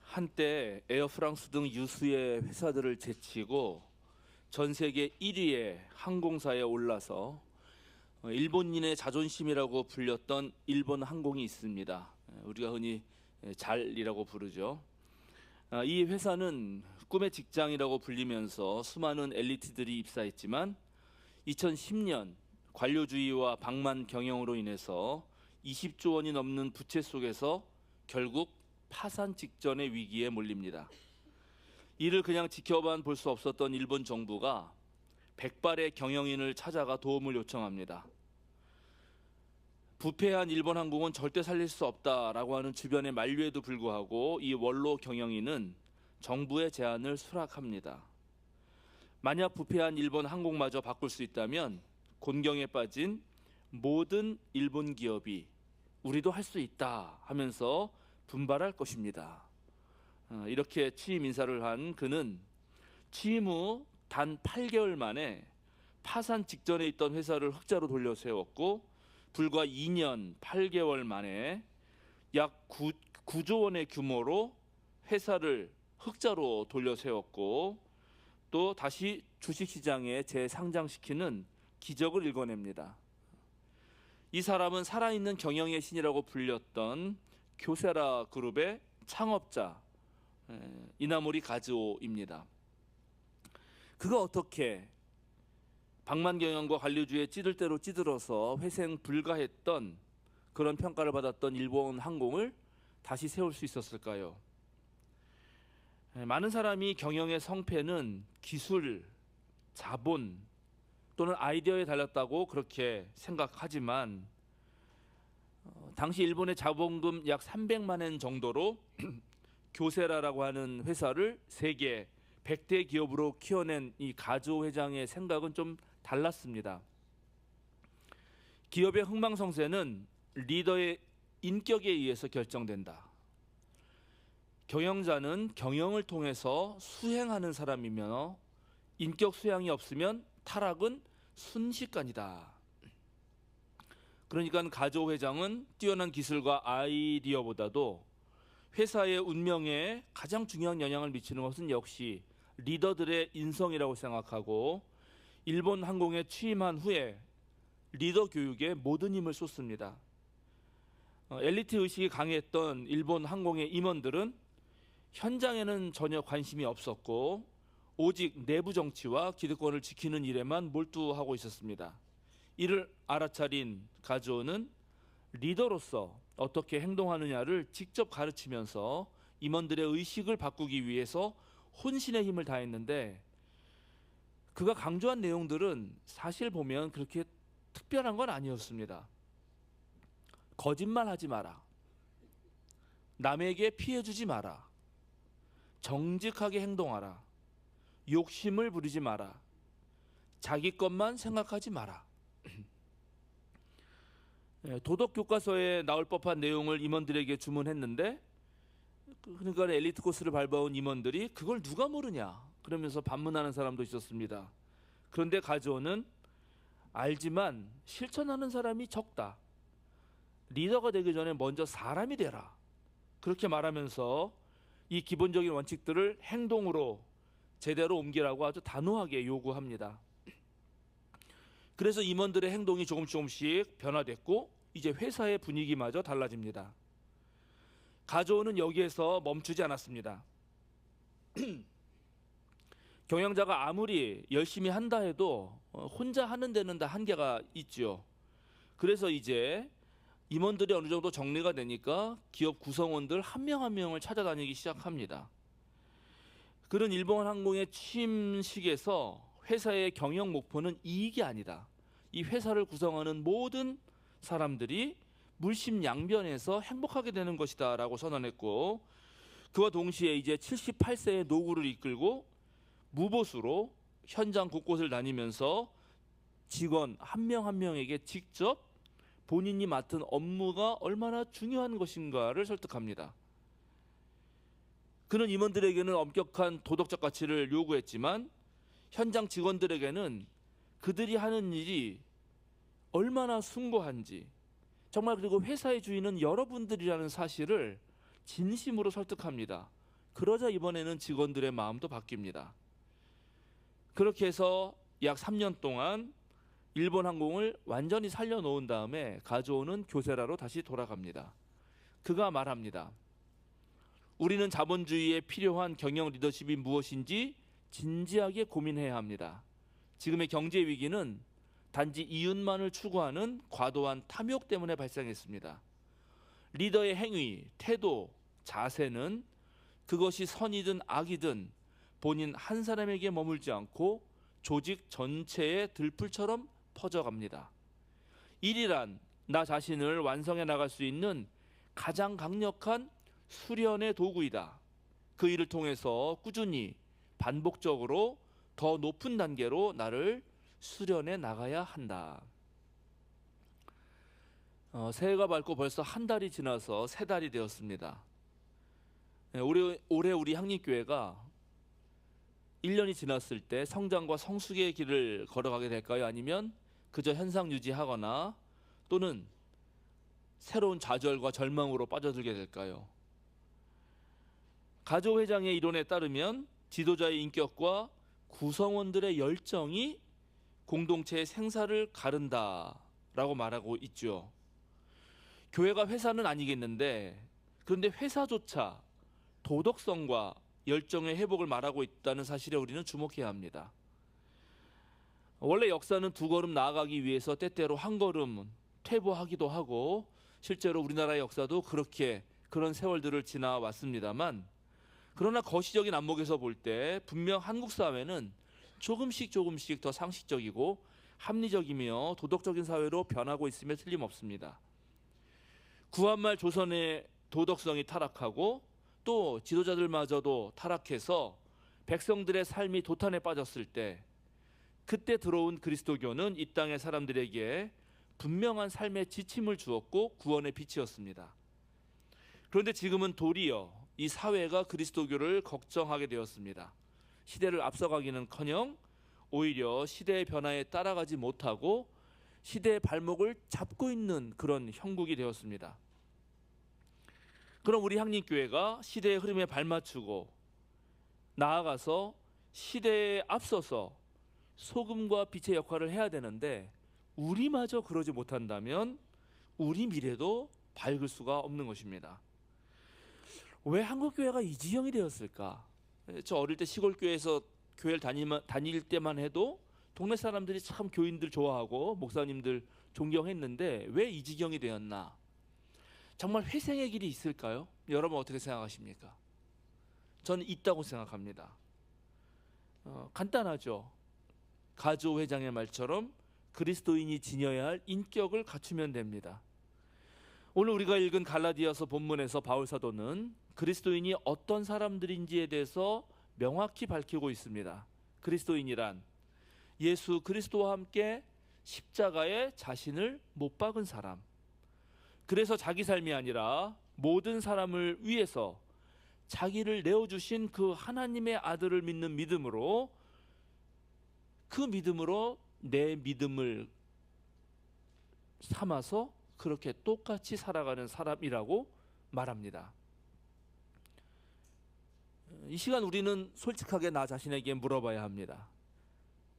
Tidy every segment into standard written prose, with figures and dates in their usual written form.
한때 에어프랑스 등 유수의 회사들을 제치고 전 세계 1위의 항공사에 올라서 일본인의 자존심이라고 불렸던 일본 항공이 있습니다. 우리가 흔히 잘이라고 부르죠. 이 회사는 꿈의 직장이라고 불리면서 수많은 엘리트들이 입사했지만 2010년 관료주의와 방만 경영으로 인해서 20조 원이 넘는 부채 속에서 결국 파산 직전의 위기에 몰립니다. 이를 그냥 지켜만 볼 수 없었던 일본 정부가 백발의 경영인을 찾아가 도움을 요청합니다. 부패한 일본항공은 절대 살릴 수 없다라고 하는 주변의 만류에도 불구하고 이 원로 경영인은 정부의 제안을 수락합니다. 만약 부패한 일본 항공마저 바꿀 수 있다면 곤경에 빠진 모든 일본 기업이 우리도 할 수 있다 하면서 분발할 것입니다. 이렇게 취임 인사를 한 그는 취임 후 단 8개월 만에 파산 직전에 있던 회사를 흑자로 돌려 세웠고 불과 2년 8개월 만에 약 9조 원의 규모로 회사를 흑자로 돌려 세웠고 또 다시 주식시장에 재상장시키는 기적을 일궈냅니다. 이 사람은 살아있는 경영의 신이라고 불렸던 교세라 그룹의 창업자 이나모리 가즈오입니다. 그가 어떻게 방만 경영과 관료주의에 찌들 대로 찌들어서 회생 불가했던 그런 평가를 받았던 일본 항공을 다시 세울 수 있었을까요? 많은 사람이 경영의 성패는 기술, 자본 또는 아이디어에 달렸다고 그렇게 생각하지만 당시 일본의 자본금 약 300만 엔 정도로 교세라라고 하는 회사를 세계 100대 기업으로 키워낸 이 가즈오 회장의 생각은 좀 달랐습니다. 기업의 흥망성쇠는 리더의 인격에 의해서 결정된다. 경영자는 경영을 통해서 수행하는 사람이며 인격 수양이 없으면 타락은 순식간이다. 그러니까 가즈오 회장은 뛰어난 기술과 아이디어보다도 회사의 운명에 가장 중요한 영향을 미치는 것은 역시 리더들의 인성이라고 생각하고 일본 항공에 취임한 후에 리더 교육에 모든 힘을 쏟습니다. 엘리트 의식이 강했던 일본 항공의 임원들은 현장에는 전혀 관심이 없었고 오직 내부 정치와 기득권을 지키는 일에만 몰두하고 있었습니다. 이를 알아차린 가즈오는 리더로서 어떻게 행동하느냐를 직접 가르치면서 임원들의 의식을 바꾸기 위해서 혼신의 힘을 다했는데 그가 강조한 내용들은 사실 보면 그렇게 특별한 건 아니었습니다. 거짓말하지 마라. 남에게 피해 주지 마라. 정직하게 행동하라. 욕심을 부리지 마라. 자기 것만 생각하지 마라. 도덕 교과서에 나올 법한 내용을 임원들에게 주문했는데 그러니까 엘리트 코스를 밟아온 임원들이 그걸 누가 모르냐 그러면서 반문하는 사람도 있었습니다. 그런데 가즈오는 알지만 실천하는 사람이 적다. 리더가 되기 전에 먼저 사람이 되라. 그렇게 말하면서 이 기본적인 원칙들을 행동으로 제대로 옮기라고 아주 단호하게 요구합니다. 그래서 임원들의 행동이 조금씩 변화됐고 이제 회사의 분위기마저 달라집니다. 가즈오는 여기에서 멈추지 않았습니다. 경영자가 아무리 열심히 한다 해도 혼자 하는 데는 다 한계가 있죠. 그래서 이제 임원들이 어느 정도 정리가 되니까 기업 구성원들 한 명 한 명을 찾아다니기 시작합니다. 그런 일본 항공의 취임식에서 회사의 경영 목표는 이익이 아니다. 이 회사를 구성하는 모든 사람들이 물심양변해서 행복하게 되는 것이다 라고 선언했고 그와 동시에 이제 78세의 노구를 이끌고 무보수로 현장 곳곳을 다니면서 직원 한 명 한 명에게 직접 본인이 맡은 업무가 얼마나 중요한 것인가를 설득합니다. 그는 임원들에게는 엄격한 도덕적 가치를 요구했지만 현장 직원들에게는 그들이 하는 일이 얼마나 숭고한지 정말 그리고 회사의 주인은 여러분들이라는 사실을 진심으로 설득합니다. 그러자 이번에는 직원들의 마음도 바뀝니다. 그렇게 해서 약 3년 동안 일본 항공을 완전히 살려놓은 다음에 가져오는 교세라로 다시 돌아갑니다. 그가 말합니다. 우리는 자본주의에 필요한 경영 리더십이 무엇인지 진지하게 고민해야 합니다. 지금의 경제 위기는 단지 이윤만을 추구하는 과도한 탐욕 때문에 발생했습니다. 리더의 행위, 태도, 자세는 그것이 선이든 악이든 본인 한 사람에게 머물지 않고 조직 전체에 들풀처럼 퍼져갑니다. 일이란 나 자신을 완성해 나갈 수 있는 가장 강력한 수련의 도구이다. 그 일을 통해서 꾸준히 반복적으로 더 높은 단계로 나를 수련해 나가야 한다. 새해가 밝고 벌써 한 달이 지나서 세 달이 되었습니다. 올해 우리 향림교회가 1년이 지났을 때 성장과 성숙의 길을 걸어가게 될까요? 아니면 그저 현상 유지하거나 또는 새로운 좌절과 절망으로 빠져들게 될까요? 가조회장의 이론에 따르면 지도자의 인격과 구성원들의 열정이 공동체의 생사를 가른다라고 말하고 있죠. 교회가 회사는 아니겠는데 그런데 회사조차 도덕성과 열정의 회복을 말하고 있다는 사실에 우리는 주목해야 합니다. 원래 역사는 두 걸음 나아가기 위해서 때때로 한 걸음 퇴보하기도 하고 실제로 우리나라의 역사도 그런 세월들을 지나왔습니다만 그러나 거시적인 안목에서 볼 때 분명 한국 사회는 조금씩 더 상식적이고 합리적이며 도덕적인 사회로 변하고 있음에 틀림없습니다. 구한말 조선의 도덕성이 타락하고 또 지도자들마저도 타락해서 백성들의 삶이 도탄에 빠졌을 때 그때 들어온 그리스도교는 이 땅의 사람들에게 분명한 삶의 지침을 주었고 구원의 빛이었습니다. 그런데 지금은 도리어 이 사회가 그리스도교를 걱정하게 되었습니다. 시대를 앞서가기는커녕 오히려 시대의 변화에 따라가지 못하고 시대의 발목을 잡고 있는 그런 형국이 되었습니다. 그럼 우리 향림교회가 시대의 흐름에 발맞추고 나아가서 시대에 앞서서 소금과 빛의 역할을 해야 되는데 우리마저 그러지 못한다면 우리 미래도 밝을 수가 없는 것입니다. 왜 한국교회가 이 지경이 되었을까? 저 어릴 때 시골교회에서 교회를 다닐 때만 해도 동네 사람들이 참 교인들 좋아하고 목사님들 존경했는데 왜 이 지경이 되었나? 정말 회생의 길이 있을까요? 여러분 어떻게 생각하십니까? 저는 있다고 생각합니다. 간단하죠. 가조 회장의 말처럼 그리스도인이 지녀야 할 인격을 갖추면 됩니다. 오늘 우리가 읽은 갈라디아서 본문에서 바울 사도는 그리스도인이 어떤 사람들인지에 대해서 명확히 밝히고 있습니다. 그리스도인이란 예수 그리스도와 함께 십자가에 자신을 못 박은 사람, 그래서 자기 삶이 아니라 모든 사람을 위해서 자기를 내어주신 그 하나님의 아들을 믿는 믿음으로 그 믿음으로 내 믿음을 삼아서 그렇게 똑같이 살아가는 사람이라고 말합니다. 이 시간 우리는 솔직하게 나 자신에게 물어봐야 합니다.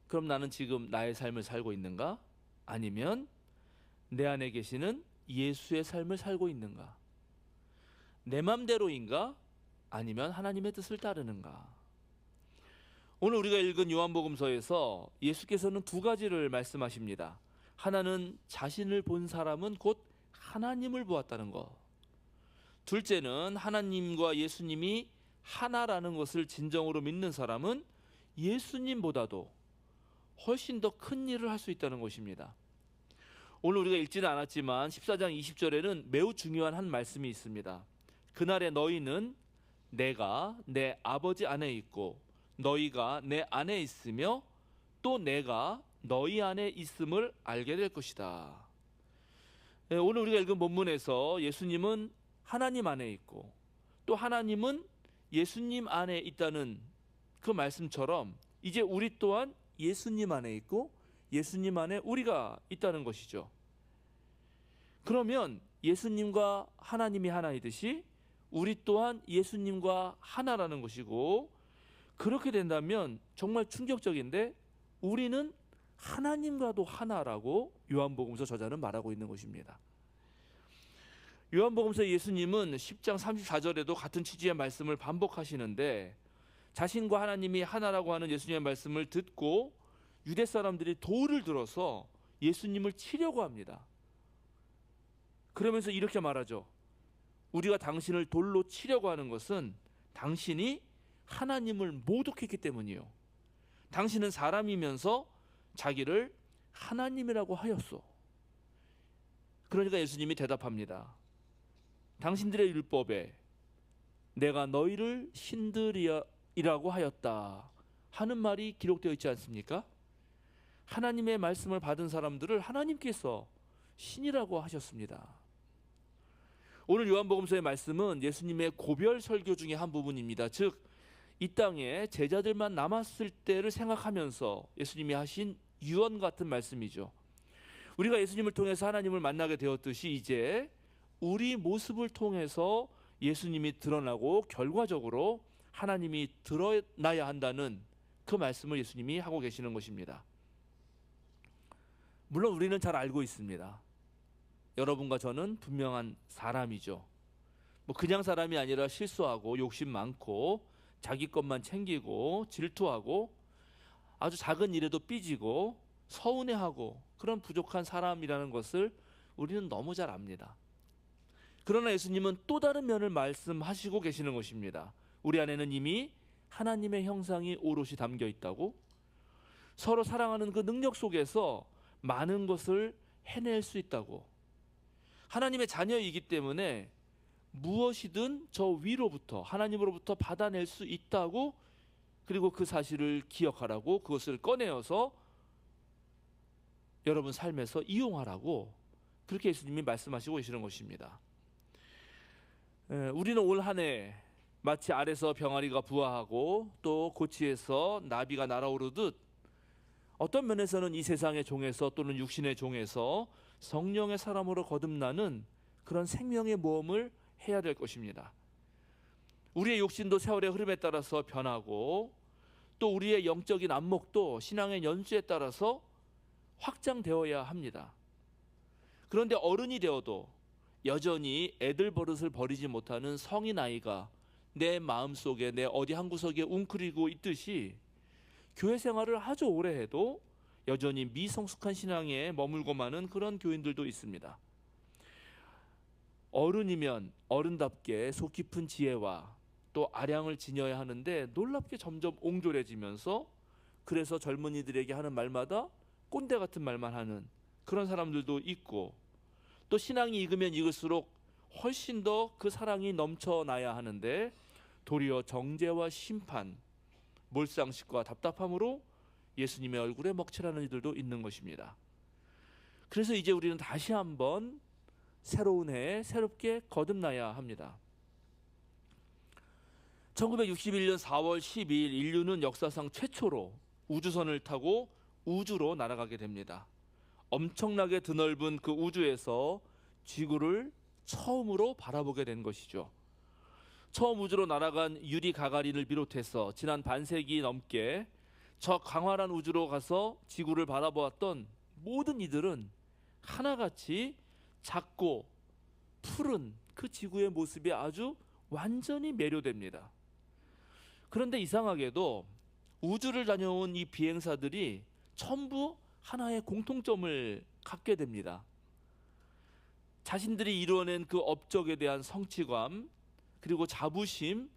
그럼 나는 지금 나의 삶을 살고 있는가? 아니면 내 안에 계시는 예수의 삶을 살고 있는가? 내 맘대로인가? 아니면 하나님의 뜻을 따르는가? 오늘 우리가 읽은 요한복음서에서 예수께서는 두 가지를 말씀하십니다. 하나는 자신을 본 사람은 곧 하나님을 보았다는 것. 둘째는 하나님과 예수님이 하나라는 것을 진정으로 믿는 사람은 예수님보다도 훨씬 더 큰 일을 할 수 있다는 것입니다. 오늘 우리가 읽지는 않았지만 14장 20절에는 매우 중요한 한 말씀이 있습니다. 그날에 너희는 내가 내 아버지 안에 있고 너희가 내 안에 있으며 또 내가 너희 안에 있음을 알게 될 것이다. 오늘 우리가 읽은 본문에서 예수님은 하나님 안에 있고 또 하나님은 예수님 안에 있다는 그 말씀처럼 이제 우리 또한 예수님 안에 있고 예수님 안에 우리가 있다는 것이죠. 그러면 예수님과 하나님이 하나이듯이 우리 또한 예수님과 하나라는 것이고, 그렇게 된다면 정말 충격적인데 우리는 하나님과도 하나라고 요한복음서 저자는 말하고 있는 것입니다. 요한복음서 예수님은 10장 34절에도 같은 취지의 말씀을 반복하시는데, 자신과 하나님이 하나라고 하는 예수님의 말씀을 듣고 유대 사람들이 돌을 들어서 예수님을 치려고 합니다. 그러면서 이렇게 말하죠. 우리가 당신을 돌로 치려고 하는 것은 당신이 하나님을 모독했기 때문이요, 당신은 사람이면서 자기를 하나님이라고 하였소. 그러니까 예수님이 대답합니다. 당신들의 율법에 내가 너희를 신들이라고 하였다 하는 말이 기록되어 있지 않습니까? 하나님의 말씀을 받은 사람들을 하나님께서 신이라고 하셨습니다. 오늘 요한복음서의 말씀은 예수님의 고별 설교 중에 한 부분입니다. 즉, 이 땅에 제자들만 남았을 때를 생각하면서 예수님이 하신 유언 같은 말씀이죠. 우리가 예수님을 통해서 하나님을 만나게 되었듯이 이제 우리 모습을 통해서 예수님이 드러나고 결과적으로 하나님이 드러나야 한다는 그 말씀을 예수님이 하고 계시는 것입니다. 물론 우리는 잘 알고 있습니다. 여러분과 저는 분명한 사람이죠. 그냥 사람이 아니라 실수하고 욕심 많고 자기 것만 챙기고 질투하고 아주 작은 일에도 삐지고 서운해하고 그런 부족한 사람이라는 것을 우리는 너무 잘 압니다. 그러나 예수님은 또 다른 면을 말씀하시고 계시는 것입니다. 우리 안에는 이미 하나님의 형상이 오롯이 담겨 있다고, 서로 사랑하는 그 능력 속에서 많은 것을 해낼 수 있다고, 하나님의 자녀이기 때문에 무엇이든 저 위로부터 하나님으로부터 받아낼 수 있다고, 그리고 그 사실을 기억하라고, 그것을 꺼내어서 여러분 삶에서 이용하라고, 그렇게 예수님이 말씀하시고 계시는 것입니다. 우리는 올 한 해 마치 알에서 병아리가 부화하고 또 고치에서 나비가 날아오르듯 어떤 면에서는 이 세상의 종에서 또는 육신의 종에서 성령의 사람으로 거듭나는 그런 생명의 모험을 해야 될 것입니다. 우리의 욕심도 세월의 흐름에 따라서 변하고 또 우리의 영적인 안목도 신앙의 연수에 따라서 확장되어야 합니다. 그런데 어른이 되어도 여전히 애들 버릇을 버리지 못하는 성인 아이가 내 마음속에, 내 어디 한 구석에 웅크리고 있듯이 교회 생활을 아주 오래 해도 여전히 미성숙한 신앙에 머물고 마는 그런 교인들도 있습니다. 어른이면 어른답게 속 깊은 지혜와 또 아량을 지녀야 하는데 놀랍게 점점 옹졸해지면서, 그래서 젊은이들에게 하는 말마다 꼰대 같은 말만 하는 그런 사람들도 있고, 또 신앙이 익으면 익을수록 훨씬 더 그 사랑이 넘쳐나야 하는데 도리어 정죄와 심판, 몰상식과 답답함으로 예수님의 얼굴에 먹칠하는 이들도 있는 것입니다. 그래서 이제 우리는 다시 한번 새로운 해에 새롭게 거듭나야 합니다. 1961년 4월 12일 인류는 역사상 최초로 우주선을 타고 우주로 날아가게 됩니다. 엄청나게 드넓은 그 우주에서 지구를 처음으로 바라보게 된 것이죠. 처음 우주로 날아간 유리 가가린을 비롯해서 지난 반세기 넘게 저 광활한 우주로 가서 지구를 바라보았던 모든 이들은 하나같이 작고 푸른 그 지구의 모습에 아주 완전히 매료됩니다. 그런데 이상하게도 우주를 다녀온 이 비행사들이 전부 하나의 공통점을 갖게 됩니다. 자신들이 이루어낸 그 업적에 대한 성취감, 그리고 자부심,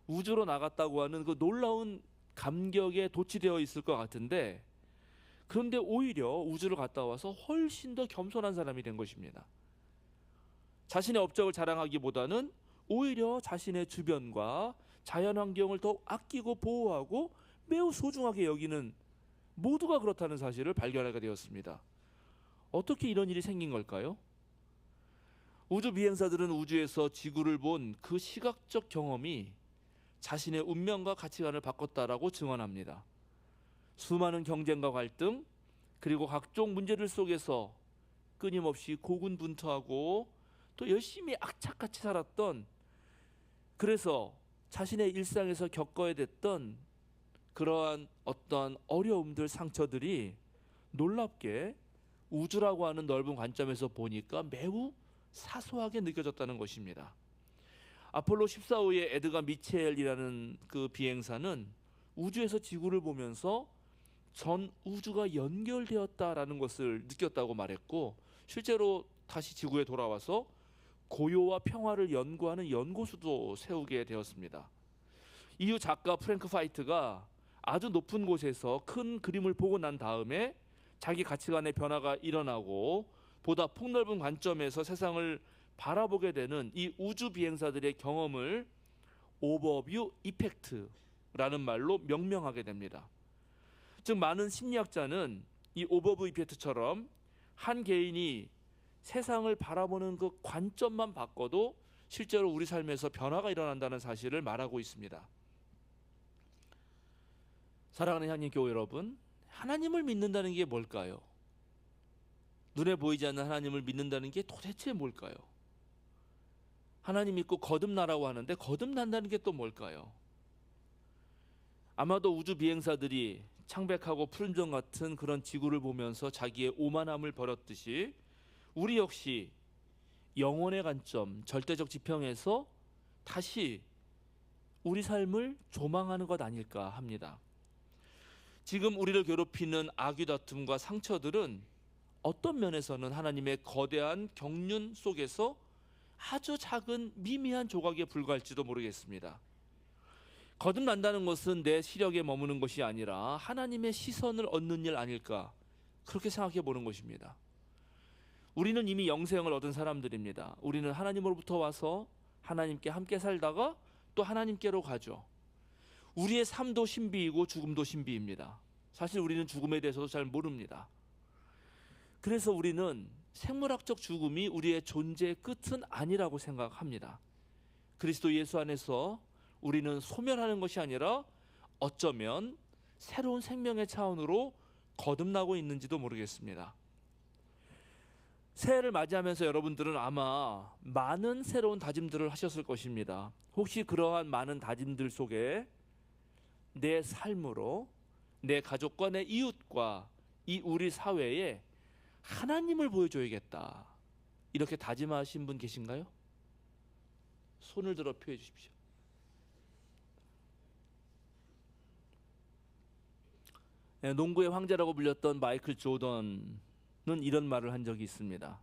우주로 나갔다고 하는 그 놀라운 감격에 도취되어 있을 것 같은데, 그런데 오히려 우주를 갔다 와서 훨씬 더 겸손한 사람이 된 것입니다. 자신의 업적을 자랑하기보다는 오히려 자신의 주변과 자연환경을 더욱 아끼고 보호하고 매우 소중하게 여기는, 모두가 그렇다는 사실을 발견하게 되었습니다. 어떻게 이런 일이 생긴 걸까요? 우주 비행사들은 우주에서 지구를 본 그 시각적 경험이 자신의 운명과 가치관을 바꿨다라고 증언합니다. 수많은 경쟁과 갈등, 그리고 각종 문제들 속에서 끊임없이 고군분투하고 또 열심히 악착같이 살았던 그래서 자신의 일상에서 겪어야 됐던 그러한 어떠한 어려움들, 상처들이 놀랍게 우주라고 하는 넓은 관점에서 보니까 매우 사소하게 느껴졌다는 것입니다. 아폴로 14호의 에드가 미첼이라는 그 비행사는 우주에서 지구를 보면서 전 우주가 연결되었다라는 것을 느꼈다고 말했고, 실제로 다시 지구에 돌아와서 고요와 평화를 연구하는 연구소도 세우게 되었습니다. 이후 작가 프랭크 파이트가 아주 높은 곳에서 큰 그림을 보고 난 다음에 자기 가치관의 변화가 일어나고 보다 폭넓은 관점에서 세상을 바라보게 되는 이 우주 비행사들의 경험을 오버뷰 이펙트라는 말로 명명하게 됩니다. 즉 많은 심리학자는 이 오버뷰 이펙트처럼 한 개인이 세상을 바라보는 그 관점만 바꿔도 실제로 우리 삶에서 변화가 일어난다는 사실을 말하고 있습니다. 사랑하는 향림교회 여러분, 하나님을 믿는다는 게 뭘까요? 눈에 보이지 않는 하나님을 믿는다는 게 도대체 뭘까요? 하나님 믿고 거듭나라고 하는데 거듭난다는 게 또 뭘까요? 아마도 우주 비행사들이 창백하고 푸른 정 같은 그런 지구를 보면서 자기의 오만함을 버렸듯이 우리 역시 영혼의 관점, 절대적 지평에서 다시 우리 삶을 조망하는 것 아닐까 합니다. 지금 우리를 괴롭히는 악의 다툼과 상처들은 어떤 면에서는 하나님의 거대한 경륜 속에서 아주 작은 미미한 조각에 불과할지도 모르겠습니다. 거듭난다는 것은 내 시력에 머무는 것이 아니라 하나님의 시선을 얻는 일 아닐까, 그렇게 생각해 보는 것입니다. 우리는 이미 영생을 얻은 사람들입니다. 우리는 하나님으로부터 와서 하나님께 함께 살다가 또 하나님께로 가죠. 우리의 삶도 신비이고 죽음도 신비입니다. 사실 우리는 죽음에 대해서도 잘 모릅니다. 그래서 우리는 생물학적 죽음이 우리의 존재의 끝은 아니라고 생각합니다. 그리스도 예수 안에서 우리는 소멸하는 것이 아니라 어쩌면 새로운 생명의 차원으로 거듭나고 있는지도 모르겠습니다. 새해를 맞이하면서 여러분들은 아마 많은 새로운 다짐들을 하셨을 것입니다. 혹시 그러한 많은 다짐들 속에 내 삶으로 내 가족과 내 이웃과 이 우리 사회에 하나님을 보여줘야겠다, 이렇게 다짐하신 분 계신가요? 손을 들어 표해 주십시오. 농구의 황제라고 불렸던 마이클 조던은 이런 말을 한 적이 있습니다.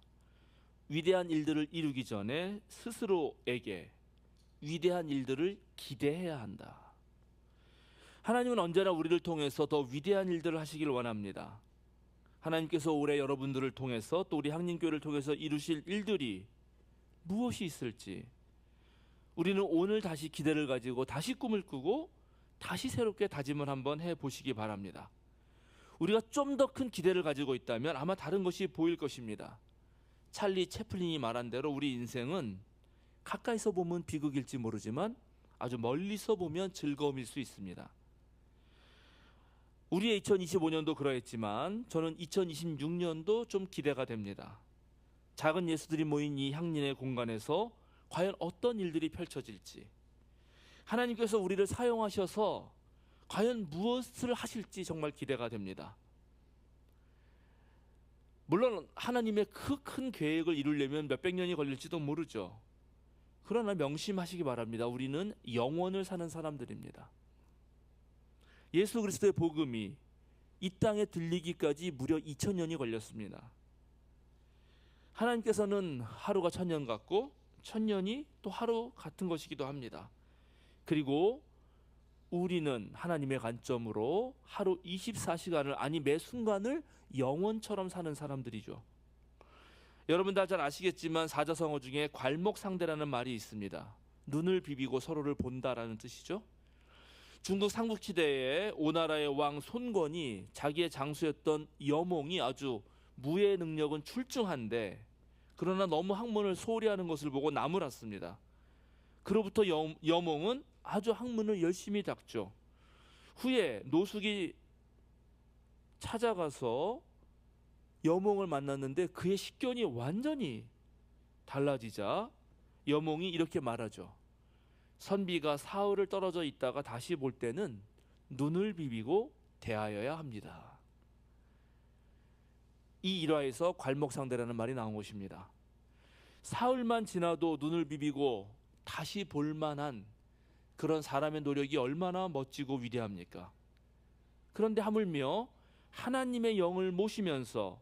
위대한 일들을 이루기 전에 스스로에게 위대한 일들을 기대해야 한다. 하나님은 언제나 우리를 통해서 더 위대한 일들을 하시길 원합니다. 하나님께서 올해 여러분들을 통해서 또 우리 향림교회를 통해서 이루실 일들이 무엇이 있을지 우리는 오늘 다시 기대를 가지고 다시 꿈을 꾸고 다시 새롭게 다짐을 한번 해보시기 바랍니다. 우리가 좀 더 큰 기대를 가지고 있다면 아마 다른 것이 보일 것입니다. 찰리 채플린이 말한 대로 우리 인생은 가까이서 보면 비극일지 모르지만 아주 멀리서 보면 즐거움일 수 있습니다. 우리의 2025년도 그러했지만 저는 2026년도 좀 기대가 됩니다. 작은 예수들이 모인 이 향린의 공간에서 과연 어떤 일들이 펼쳐질지, 하나님께서 우리를 사용하셔서 과연 무엇을 하실지 정말 기대가 됩니다. 물론 하나님의 그 큰 계획을 이루려면 몇백 년이 걸릴지도 모르죠. 그러나 명심하시기 바랍니다. 우리는 영원을 사는 사람들입니다. 예수 그리스도의 복음이 이 땅에 들리기까지 무려 2000년이 걸렸습니다. 하나님께서는 하루가 1000년 같고 1000년이 또 하루 같은 것이기도 합니다. 그리고 우리는 하나님의 관점으로 하루 24시간을, 아니 매 순간을 영원처럼 사는 사람들이죠. 여러분 다 잘 아시겠지만 사자성어 중에 괄목상대라는 말이 있습니다. 눈을 비비고 서로를 본다라는 뜻이죠. 중국 삼국시대에 오나라의 왕 손권이 자기의 장수였던 여몽이 아주 무예 능력은 출중한데 그러나 너무 학문을 소홀히 하는 것을 보고 나무랐습니다. 그로부터 여몽은 아주 학문을 열심히 닦죠. 후에 노숙이 찾아가서 여몽을 만났는데 그의 식견이 완전히 달라지자 여몽이 이렇게 말하죠. 선비가 사흘을 떨어져 있다가 다시 볼 때는 눈을 비비고 대하여야 합니다. 이 일화에서 괄목상대라는 말이 나온 것입니다. 사흘만 지나도 눈을 비비고 다시 볼 만한 그런 사람의 노력이 얼마나 멋지고 위대합니까? 그런데 하물며 하나님의 영을 모시면서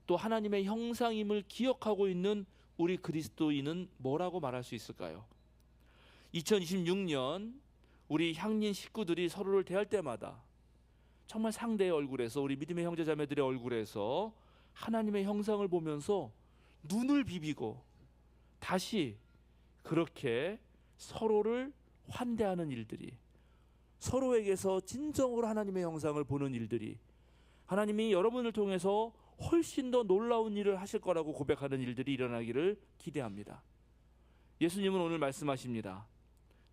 또 하나님의 형상임을 기억하고 있는 우리 그리스도인은 뭐라고 말할 수 있을까요? 2026년 우리 향린 식구들이 서로를 대할 때마다 정말 상대의 얼굴에서, 우리 믿음의 형제 자매들의 얼굴에서 하나님의 형상을 보면서 눈을 비비고 다시 그렇게 서로를 환대하는 일들이, 서로에게서 진정으로 하나님의 형상을 보는 일들이, 하나님이 여러분을 통해서 훨씬 더 놀라운 일을 하실 거라고 고백하는 일들이 일어나기를 기대합니다. 예수님은 오늘 말씀하십니다.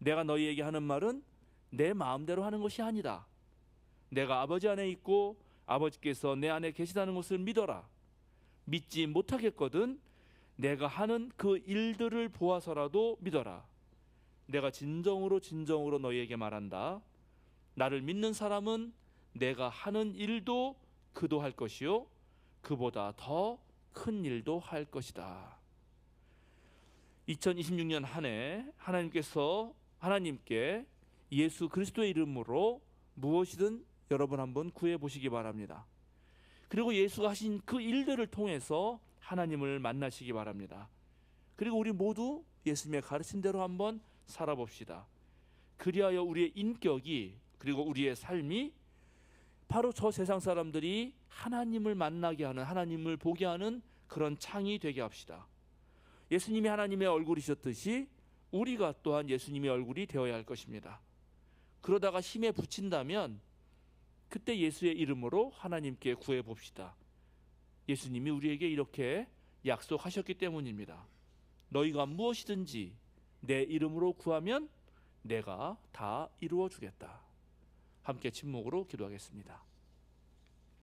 내가 너희에게 하는 말은 내 마음대로 하는 것이 아니다. 내가 아버지 안에 있고 아버지께서 내 안에 계시다는 것을 믿어라. 믿지 못하겠거든 내가 하는 그 일들을 보아서라도 믿어라. 내가 진정으로 너희에게 말한다. 나를 믿는 사람은 내가 하는 일도 그도 할 것이요 그보다 더 큰 일도 할 것이다. 2026년 한 해 하나님께 예수 그리스도의 이름으로 무엇이든 여러분 한번 구해 보시기 바랍니다. 그리고 예수가 하신 그 일들을 통해서 하나님을 만나시기 바랍니다. 그리고 우리 모두 예수님의 가르친 대로 한번 살아봅시다. 그리하여 우리의 인격이, 그리고 우리의 삶이 바로 저 세상 사람들이 하나님을 만나게 하는, 하나님을 보게 하는 그런 창이 되게 합시다. 예수님이 하나님의 얼굴이셨듯이 우리가 또한 예수님의 얼굴이 되어야 할 것입니다. 그러다가 힘에 부친다면 그때 예수의 이름으로 하나님께 구해 봅시다. 예수님이 우리에게 이렇게 약속하셨기 때문입니다. 너희가 무엇이든지 내 이름으로 구하면 내가 다 이루어 주겠다. 함께 침묵으로 기도하겠습니다.